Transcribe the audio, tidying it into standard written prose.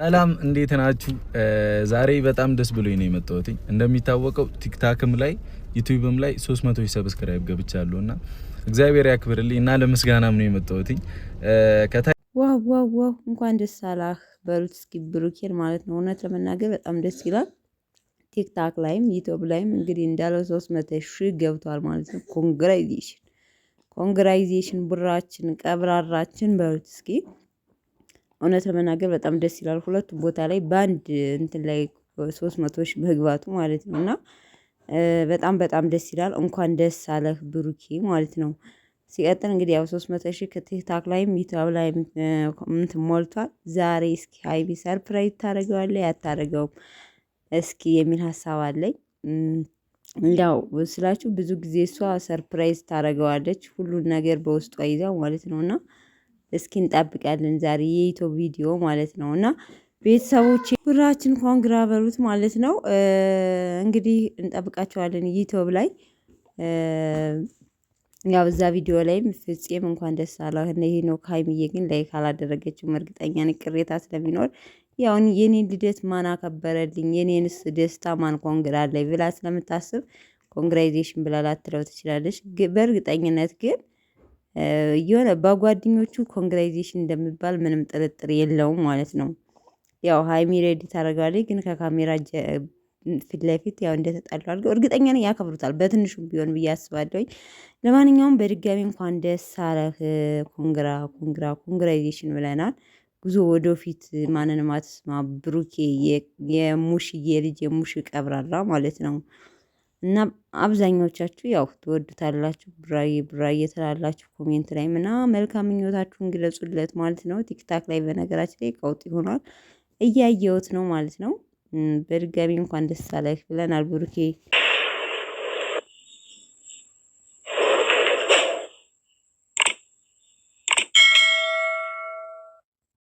ሰላም እንዴት ናችሁ? ዛሬ በጣም ደስ ብሎኝ ነው የመጣሁት። እንደሚታወቀው ቲክታክም ላይ ዩቲዩብም ላይ 300 ሰብስክራይብ ገብቻለሁና እግዚአብሔር ያክብርልኝ እና ለምስጋናም ነው የመጣሁት። ዋው ዋው ዋው! እንኳን ደስ አላህ በሉት እስኪ ብሩኬን ማለት ነው። እውነት ለመናገር በጣም ደስ ይላል። ቲክታክ ላይም ዩቲዩብ ላይም እንግዲህ እንዳለው 300 ሺህ ገብቷል ማለት ነው። ኮንግራይዜሽን ኮንግራይዜሽን ብራችን ቀብራራችን በሉት እስኪ። እውነት ለመናገር በጣም ደስ ይላል። ሁለቱም ቦታ ላይ በአንድ እንትን ላይ 300 ሺህ መግባቱ ማለት ነው እና በጣም በጣም ደስ ይላል። እንኳን ደስ አለህ ብሩኬ ማለት ነው። ሲቀጥል እንግዲህ ያው 300 ሺህ ከቲክታክ ላይም ዩቲዩብ ላይም እንትን ሞልቷል። ዛሬ እስኪ ሀይሚ ሰርፕራይዝ ታደርገዋለች አታደርገውም እስኪ የሚል ሀሳብ አለኝ። ያው ስላችሁ ብዙ ጊዜ እሷ ሰርፕራይዝ ታደርገዋለች ሁሉን ነገር በውስጧ ይዛው ማለት ነው እና እስኪ እንጠብቃለን ዛሬ የዩቲዩብ ቪዲዮ ማለት ነው እና ቤተሰቦቼ ብራችን ኮንግራ በሉት ማለት ነው። እንግዲህ እንጠብቃቸዋለን ዩቲዩብ ላይ ያው እዛ ቪዲዮ ላይም ፍፄም እንኳን ደስ አላህ እነ ሄኖክ ሀይሚዬ ግን ላይክ አላደረገችውም። እርግጠኛ ነኝ ቅሬታ ስለሚኖር ያው የኔን ልደት ማን አከበረልኝ የኔንስ ደስታ ማን ኮንግራ አለኝ ብላ ስለምታስብ ኮንግራይዜሽን ብላ ላትለው ትችላለች። በእርግጠኝነት ግን የሆነ በጓደኞቹ ኮንግራይዜሽን እንደሚባል ምንም ጥርጥር የለውም ማለት ነው። ያው ሀይሚ ሬዲ ታደርጋለች ግን ከካሜራ ፊት ለፊት ያው እንደተጣሉ አድርገው እርግጠኛ ነኝ ያከብሩታል በትንሹም ቢሆን ብዬ አስባለሁኝ። ለማንኛውም በድጋሚ እንኳን ደስ አለህ ኮንግራይዜሽን ብለናል። ጉዞ ወደፊት ማንንም አትስማ ብሩኬ የሙሽዬ ልጅ የሙሽ ቀብራራ ማለት ነው። እና አብዛኞቻችሁ ያው ትወዱታላችሁ ብራዬ ትላላችሁ ኮሜንት ላይ እና መልካም ምኞታችሁን ግለጹለት ማለት ነው። ቲክታክ ላይ በነገራችን ላይ ቀውጥ ይሆናል እያየሁት ነው ማለት ነው። በድጋሚ እንኳን ደስ አለህ ብለናል ብሩኬ